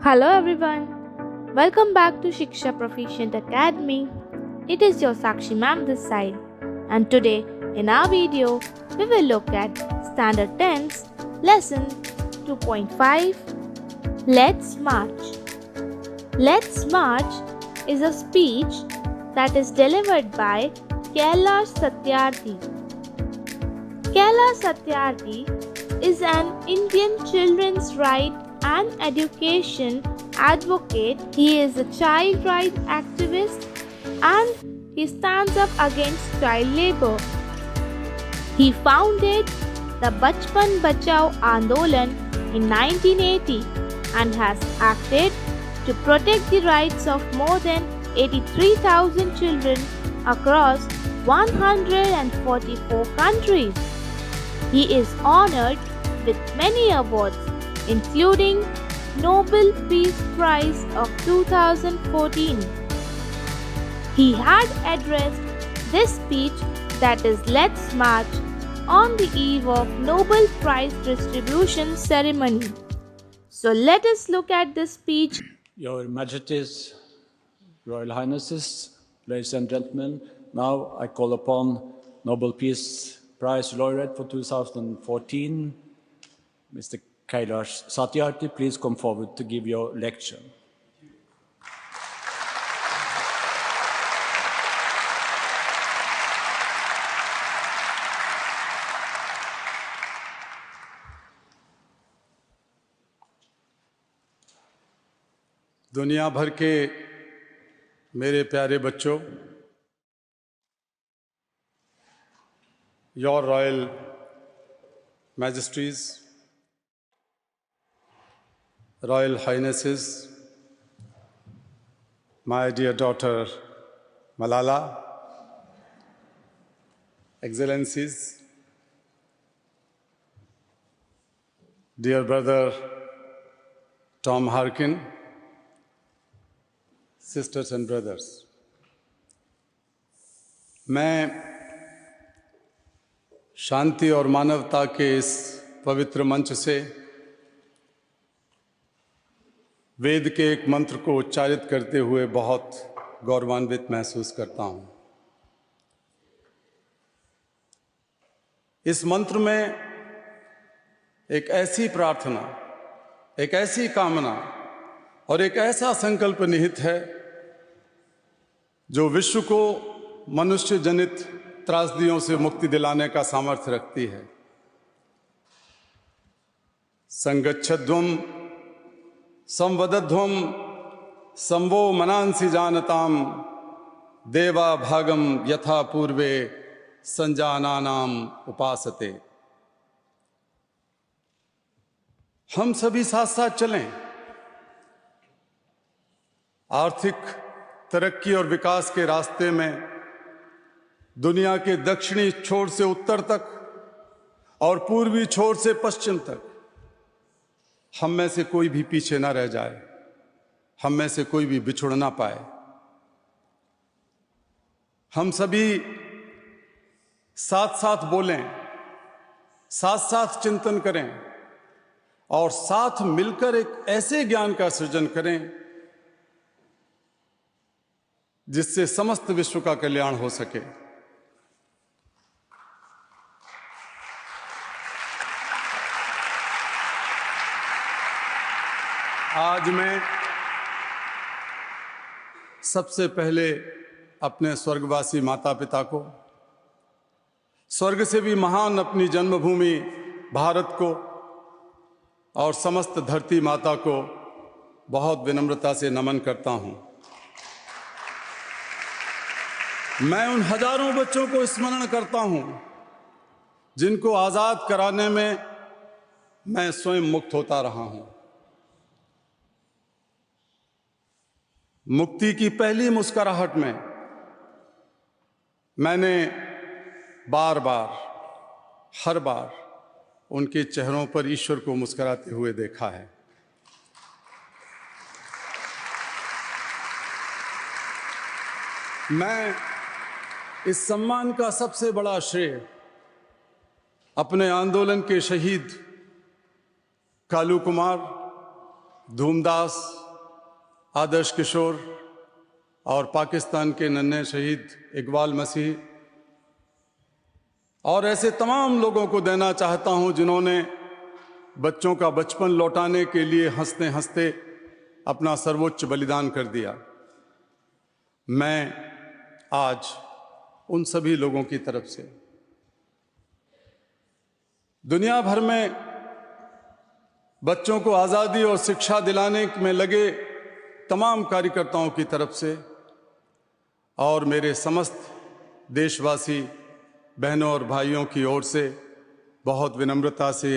Hello everyone. Welcome back to Shiksha Proficient Academy. It is your Sakshi ma'am this side. And today in our video we will look at Standard 10's lesson 2.5 Let's March. Let's March is a speech that is delivered by Kailash Satyarthi. Kailash Satyarthi is an Indian children's rights and education advocate. He is a child rights activist and he stands up against child labor. He founded the Bachpan Bachao Andolan in 1980 and has acted to protect the rights of more than 83,000 children across 144 countries. He is honored with many awards, including Nobel Peace Prize of 2014. He had addressed this speech, that is Let's March, on the eve of Nobel Prize distribution ceremony. So let us look at this speech. Your Majesties, Royal Highnesses, ladies and gentlemen, now I call upon Nobel Peace Prize laureate for 2014, Mr. Kailash Satyarthi. Please come forward to give your lecture. दुनिया भर के मेरे प्यारे बच्चों, Your Royal Majesties, Royal Highnesses, my dear daughter Malala, Excellencies, dear brother Tom Harkin, sisters and brothers, मैं शांति और मानवता के इस पवित्र मंच से वेद के एक मंत्र को उच्चारित करते हुए बहुत गौरवान्वित महसूस करता हूं। इस मंत्र में एक ऐसी प्रार्थना, एक ऐसी कामना और एक ऐसा संकल्प निहित है जो विश्व को मनुष्य जनित त्रासदियों से मुक्ति दिलाने का सामर्थ्य रखती है। संगच्छध्वम संवदध्वम संवो मनांसि जानताम देवा भागम यथा पूर्वे संजानानाम उपासते। हम सभी साथ साथ चलें, आर्थिक तरक्की और विकास के रास्ते में दुनिया के दक्षिणी छोर से उत्तर तक और पूर्वी छोर से पश्चिम तक हम में से कोई भी पीछे ना रह जाए, हम में से कोई भी बिछुड़ ना पाए। हम सभी साथ साथ बोलें, साथ साथ चिंतन करें और साथ मिलकर एक ऐसे ज्ञान का सृजन करें जिससे समस्त विश्व का कल्याण हो सके। आज मैं सबसे पहले अपने स्वर्गवासी माता पिता को, स्वर्ग से भी महान अपनी जन्मभूमि भारत को और समस्त धरती माता को बहुत विनम्रता से नमन करता हूं। मैं उन हजारों बच्चों को स्मरण करता हूं जिनको आजाद कराने में मैं स्वयं मुक्त होता रहा हूं। मुक्ति की पहली मुस्कुराहट में मैंने बार बार, हर बार उनके चेहरों पर ईश्वर को मुस्कुराते हुए देखा है। मैं इस सम्मान का सबसे बड़ा श्रेय अपने आंदोलन के शहीद कालू कुमार, धूमदास, आदर्श किशोर और पाकिस्तान के नन्हे शहीद इकबाल मसीह और ऐसे तमाम लोगों को देना चाहता हूं जिन्होंने बच्चों का बचपन लौटाने के लिए हंसते हंसते अपना सर्वोच्च बलिदान कर दिया। मैं आज उन सभी लोगों की तरफ से दुनिया भर में बच्चों को आज़ादी और शिक्षा दिलाने में लगे तमाम कार्यकर्ताओं की तरफ से और मेरे समस्त देशवासी बहनों और भाइयों की ओर से बहुत विनम्रता से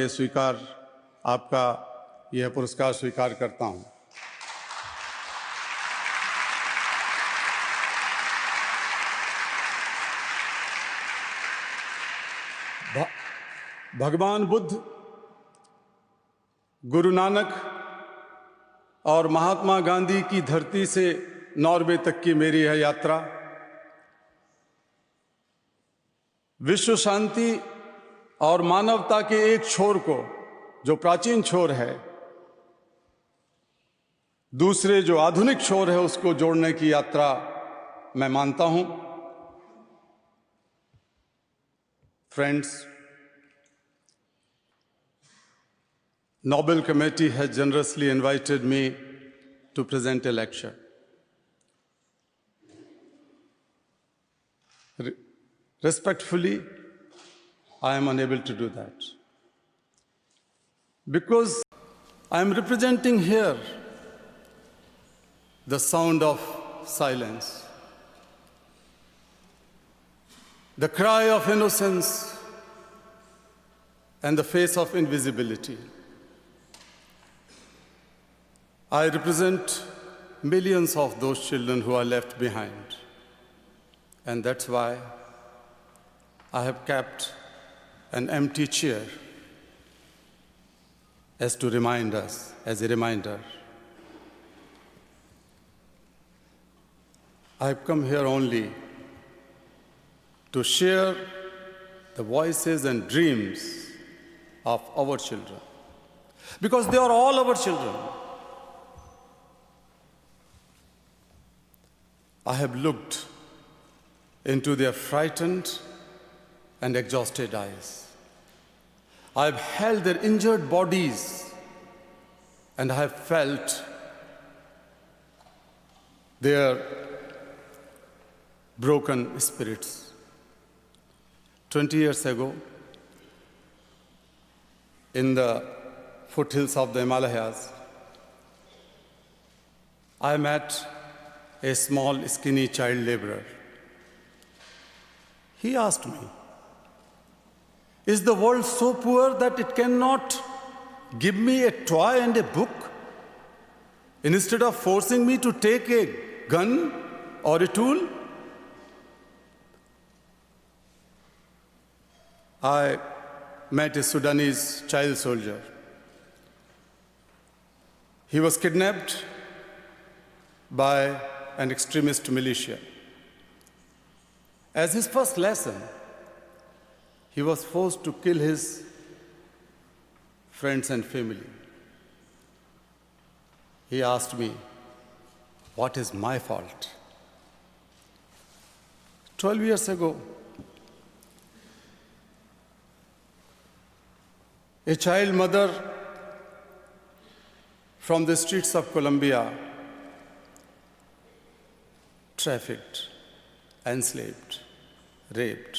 आपका यह पुरस्कार स्वीकार करता हूं। भगवान बुद्ध, गुरु नानक और महात्मा गांधी की धरती से नॉर्वे तक की मेरी यह यात्रा विश्व शांति और मानवता के एक छोर को, जो प्राचीन छोर है, दूसरे जो आधुनिक छोर है, उसको जोड़ने की यात्रा मैं मानता हूं। Friends, Nobel Committee has generously invited me to present a lecture. Respectfully, I am unable to do that because I am representing here the sound of silence, the cry of innocence, and the face of invisibility. I represent millions of those children who are left behind. And that's why I have kept an empty chair as a reminder. I've come here only to share the voices and dreams of our children, because they are all our children. I have looked into their frightened and exhausted eyes. I have held their injured bodies and I have felt their broken spirits. 20 years ago, in the foothills of the Himalayas, I met a small, skinny child laborer. He asked me, "Is the world so poor that it cannot give me a toy and a book instead of forcing me to take a gun or a tool?" I met a Sudanese child soldier. He was kidnapped by an extremist militia. As his first lesson, he was forced to kill his friends and family. He asked me, "What is my fault?" 12 years ago, a child mother from the streets of Colombia, trafficked, enslaved, raped,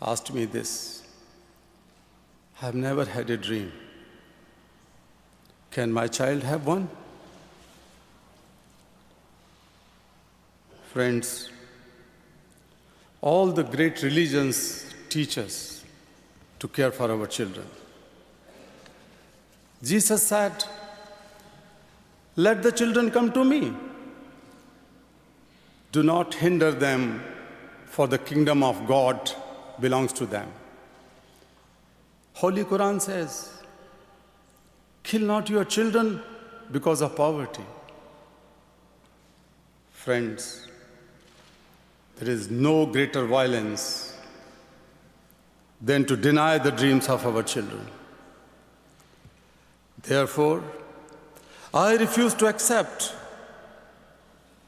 asked me this, "I have never had a dream. Can my child have one?" Friends, all the great religions teach us to care for our children. Jesus said, "Let the children come to me. Do not hinder them, for the kingdom of God belongs to them." Holy Quran says, "Kill not your children because of poverty." Friends, there is no greater violence than to deny the dreams of our children. Therefore, I refuse to accept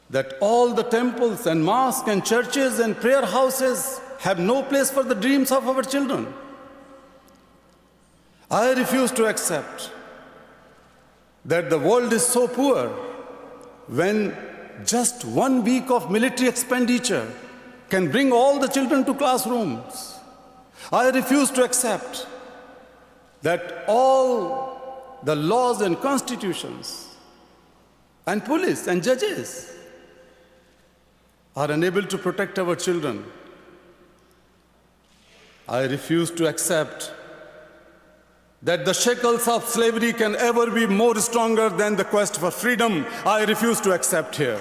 that all the temples and mosques and churches and prayer houses have no place for the dreams of our children. I refuse to accept that the world is so poor when just 1 week of military expenditure can bring all the children to classrooms. I refuse to accept that all the laws and constitutions and police and judges are unable to protect our children. I refuse to accept that the shackles of slavery can ever be more stronger than the quest for freedom. I refuse to accept here.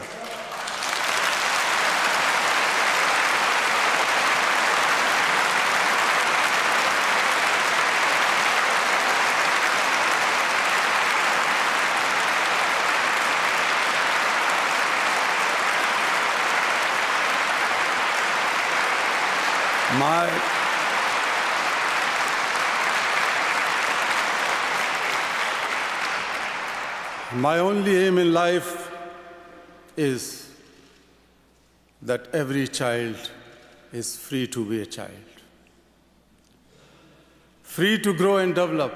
My only aim in life is that every child is free to be a child, free to grow and develop,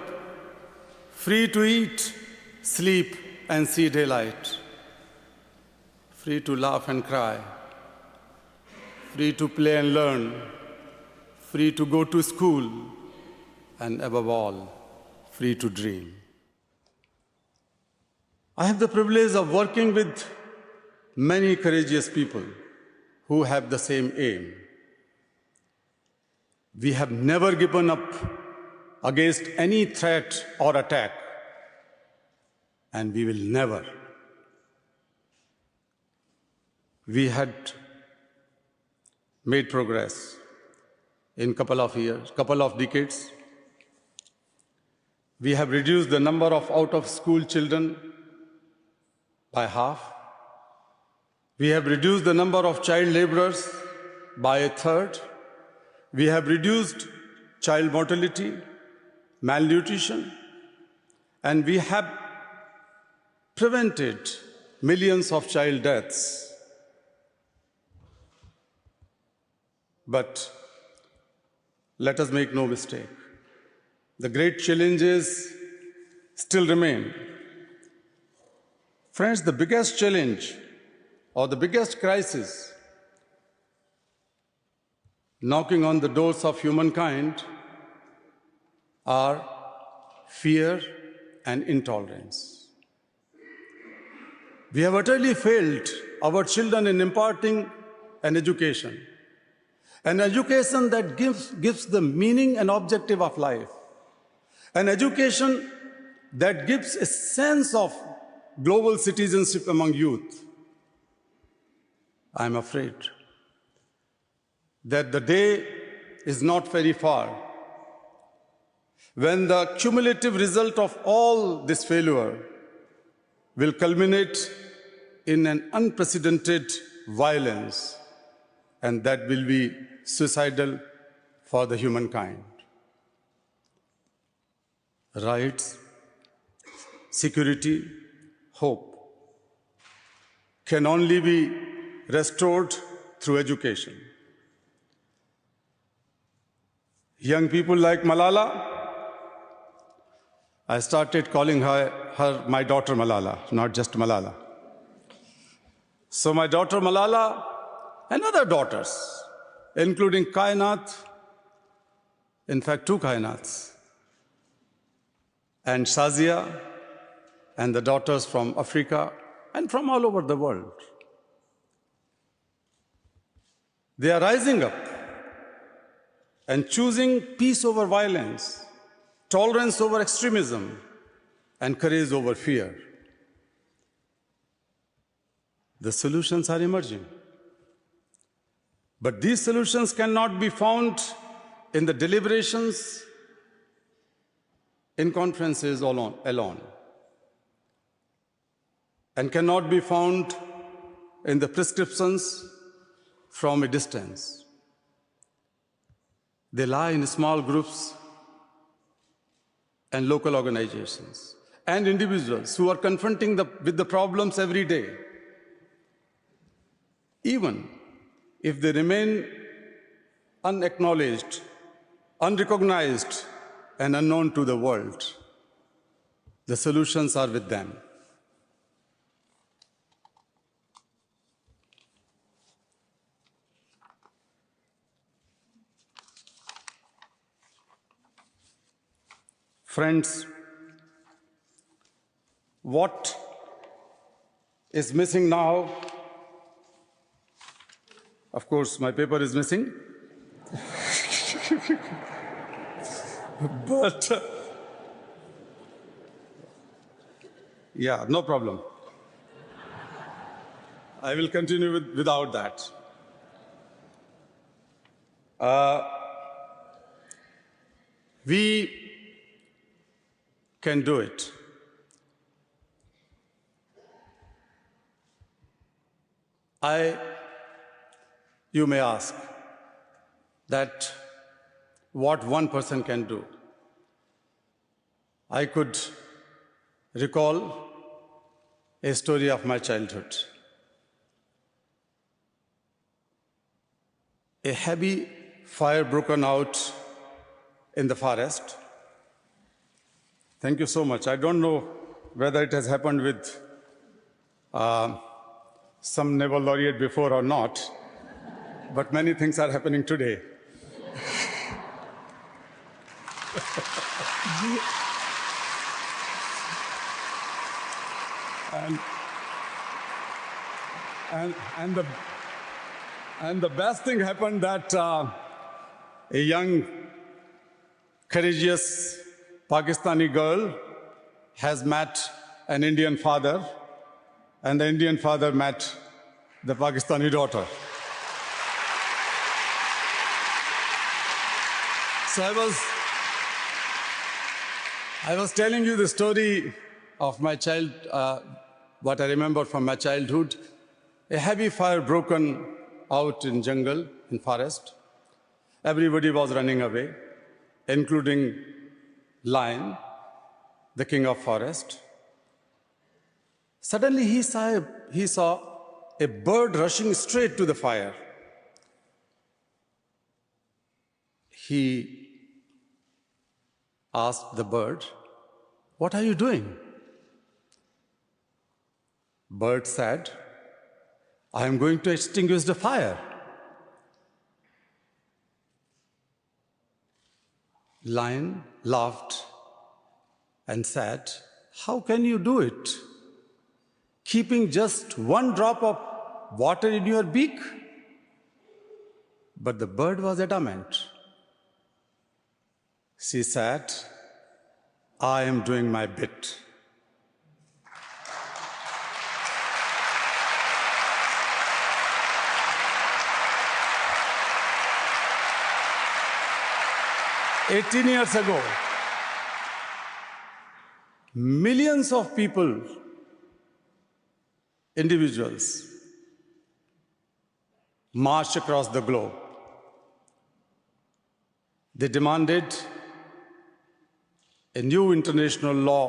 free to eat, sleep, and see daylight, free to laugh and cry, free to play and learn, free to go to school, and above all, free to dream. I have the privilege of working with many courageous people who have the same aim. We have never given up against any threat or attack, and we will never. We had made progress in couple of decades. We have reduced the number of out-of-school children by half. We have reduced the number of child laborers by a third. We have reduced child mortality, malnutrition, and we have prevented millions of child deaths. But let us make no mistake. The great challenges still remain. Friends, the biggest challenge or the biggest crisis knocking on the doors of humankind are fear and intolerance. We have utterly failed our children in imparting an education that gives the meaning and objective of life, an education that gives a sense of global citizenship among youth. I'm afraid that the day is not very far when the cumulative result of all this failure will culminate in an unprecedented violence, and that will be suicidal for the humankind. Rights, security, hope can only be restored through education. Young people like Malala, I started calling her my daughter Malala, not just Malala. So my daughter Malala and other daughters, including Kainat, in fact 2 Kainats, and Shazia, and the daughters from Africa and from all over the world. They are rising up and choosing peace over violence, tolerance over extremism, and courage over fear. The solutions are emerging. But these solutions cannot be found in the deliberations, in conferences alone, and cannot be found in the prescriptions from a distance. They lie in small groups and local organizations. and individuals who are confronting with the problems every day, even if they remain unacknowledged, unrecognized, and unknown to the world, the solutions are with them. Friends, what is missing now? Of course, my paper is missing. But, yeah, no problem. I will continue without that. We can do it. You may ask that what one person can do. I could recall a story of my childhood. A heavy fire broken out in the forest. Thank you so much. I don't know whether it has happened with some Nobel laureate before or not, but many things are happening today. And the best thing happened that a young, courageous Pakistani girl has met an Indian father, and the Indian father met the Pakistani daughter. So I was telling you the story of my child, what I remember from my childhood. A heavy fire broken out in jungle, in forest. Everybody was running away, including lion, the king of forest. Suddenly he saw a bird rushing straight to the fire. He asked the bird, "What are you doing?" Bird said, "I am going to extinguish the fire." Lion laughed and said, "How can you do it? Keeping just one drop of water in your beak?" But the bird was adamant. She said, "I am doing my bit." "18 years ago, millions of people, individuals, marched across the globe. They demanded a new international law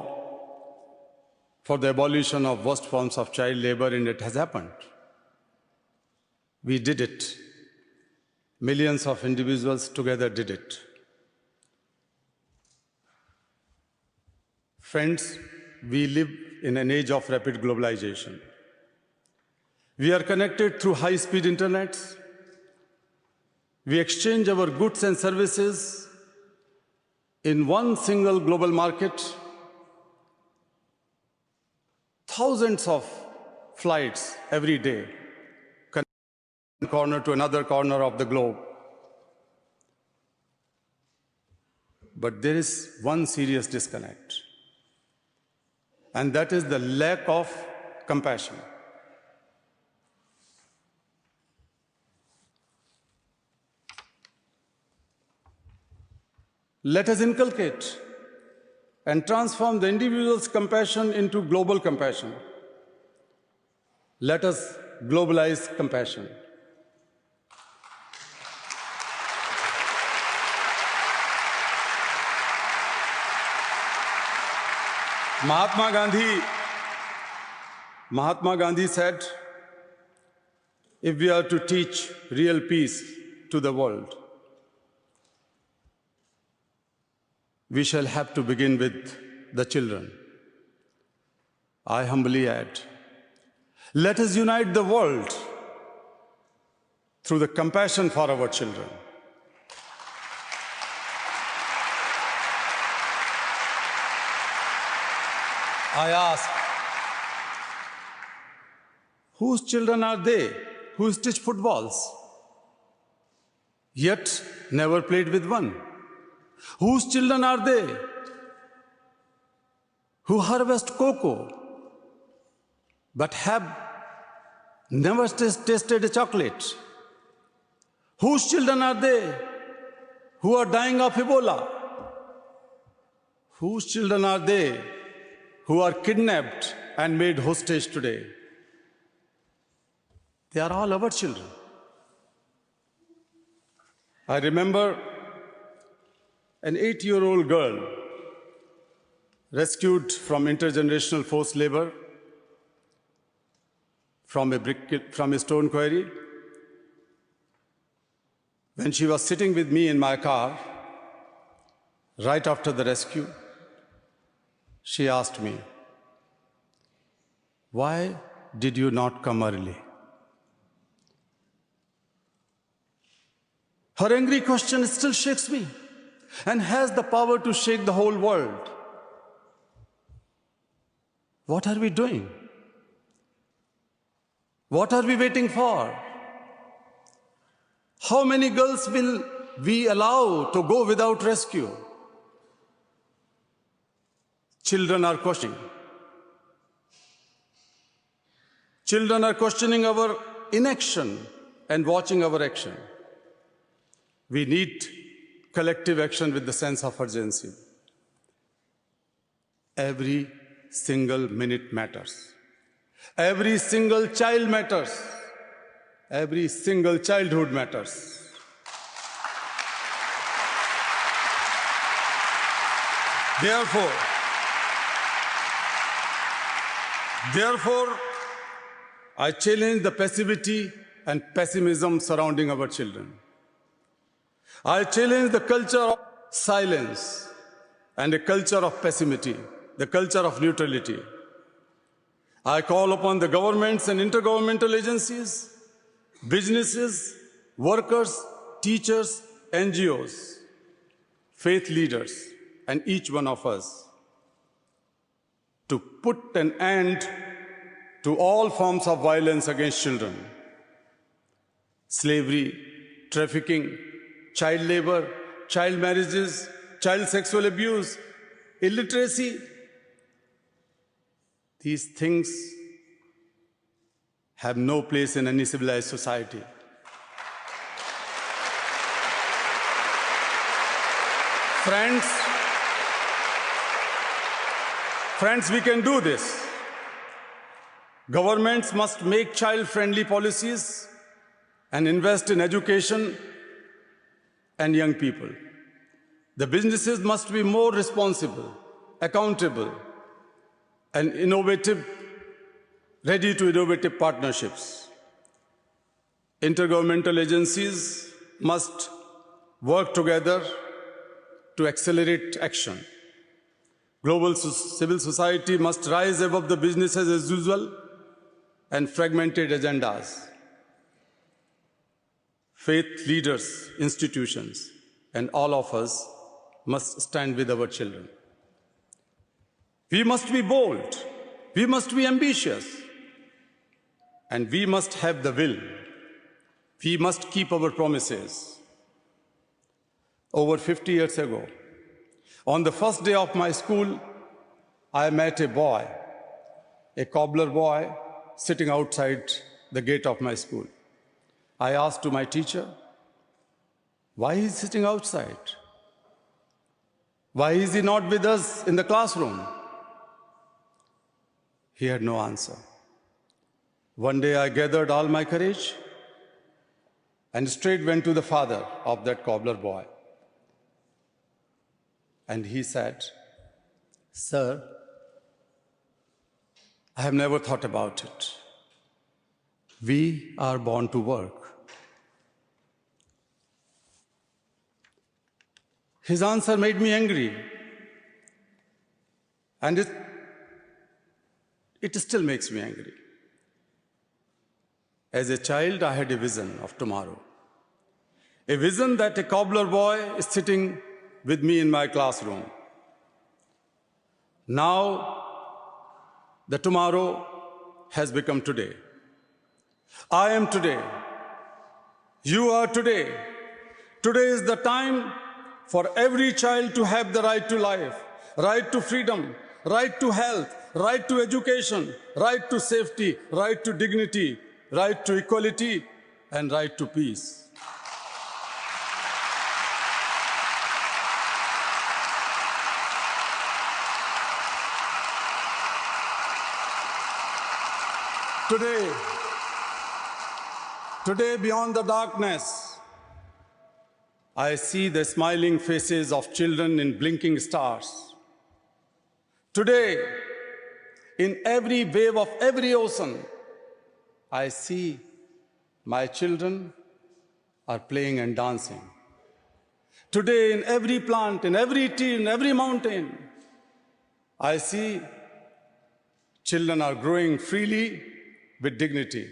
for the abolition of worst forms of child labor, and it has happened. We did it. Millions of individuals together did it. Friends, we live in an age of rapid globalization. We are connected through high-speed internet. We exchange our goods and services in one single global market. Thousands of flights every day, connect one corner to another corner of the globe. But there is one serious disconnect, and that is the lack of compassion. Let us inculcate and transform the individual's compassion into global compassion. Let us globalize compassion. Mahatma Gandhi said, if we are to teach real peace to the world, we shall have to begin with the children. I humbly add, let us unite the world through the compassion for our children. I ask, whose children are they who stitch footballs, yet never played with one? Whose children are they who harvest cocoa, but have never tasted a chocolate? Whose children are they who are dying of Ebola? Whose children are they who are kidnapped and made hostage today? They are all our children. I remember an 8-year-old girl rescued from intergenerational forced labor from a stone quarry. When she was sitting with me in my car, right after the rescue, she asked me, "Why did you not come early?" Her angry question still shakes me and has the power to shake the whole world. What are we doing? What are we waiting for? How many girls will we allow to go without rescue? Children are questioning. Children are questioning our inaction and watching our action. We need collective action with the sense of urgency. Every single minute matters. Every single child matters. Every single childhood matters. Therefore, I challenge the passivity and pessimism surrounding our children. I challenge the culture of silence and a culture of pessimism, the culture of neutrality. I call upon the governments and intergovernmental agencies, businesses, workers, teachers, NGOs, faith leaders, and each one of us to put an end to all forms of violence against children. Slavery, trafficking, child labor, child marriages, child sexual abuse, illiteracy. These things have no place in any civilized society. Friends, we can do this. Governments must make child-friendly policies and invest in education and young people. The businesses must be more responsible, accountable, and innovative, ready to innovative partnerships. Intergovernmental agencies must work together to accelerate action. Global civil society must rise above the businesses as usual and fragmented agendas. Faith leaders, institutions, and all of us must stand with our children. We must be bold, we must be ambitious, and we must have the will. We must keep our promises. Over 50 years ago, on the first day of my school, I met a boy, a cobbler boy, sitting outside the gate of my school. I asked to my teacher, why is he sitting outside? Why is he not with us in the classroom? He had no answer. One day I gathered all my courage and straight went to the father of that cobbler boy. And he said, "Sir, I have never thought about it. We are born to work. His answer made me angry. And it still makes me angry. As a child, I had a vision of tomorrow. A vision that a cobbler boy is sitting with me in my classroom. Now, the tomorrow has become today. I am today. You are today. Today is the time for every child to have the right to life, right to freedom, right to health, right to education, right to safety, right to dignity, right to equality, and right to peace. Today, beyond the darkness, I see the smiling faces of children in blinking stars. Today, in every wave of every ocean, I see my children are playing and dancing. Today, in every plant, in every tree, in every mountain, I see children are growing freely with dignity.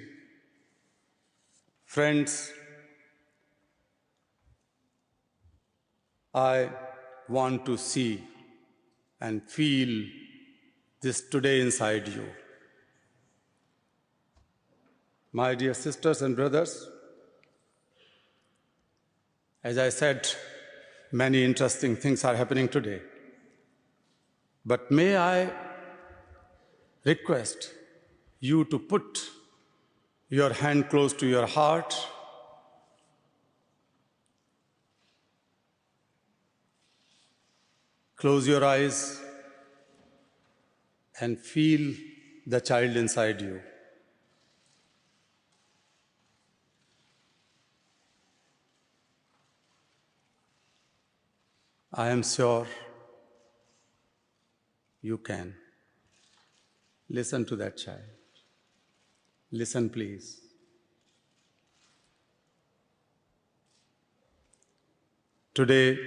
Friends, I want to see and feel this today inside you. My dear sisters and brothers, as I said, many interesting things are happening today. But may I request you to put your hand close to your heart close your eyes and feel the child inside you. I am sure you can. Listen to that child. Listen, please. Today,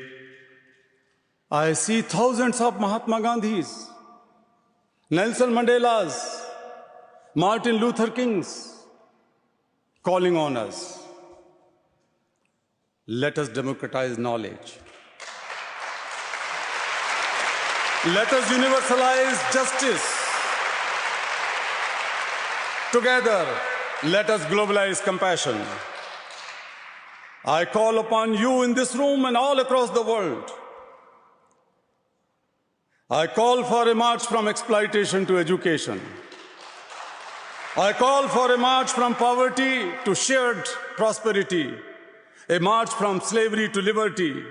I see thousands of Mahatma Gandhis, Nelson Mandelas, Martin Luther Kings calling on us. Let us democratize knowledge. Let us universalize justice. Together, let us globalize compassion. I call upon you in this room and all across the world. I call for a march from exploitation to education. I call for a march from poverty to shared prosperity, a march from slavery to liberty,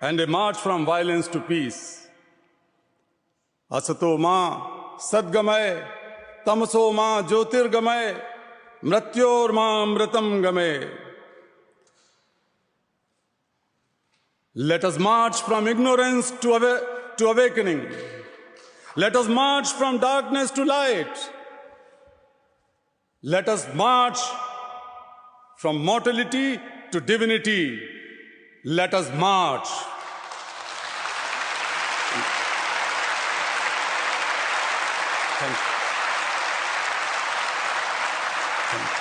and a march from violence to peace. Asato ma sadgamay, tamso ma jyotirgamay, mrityor ma amritam gamay. Let us march from ignorance to awakening. Let us march from darkness to light. Let us march from mortality to divinity. Let us march. Thank you. Thank you.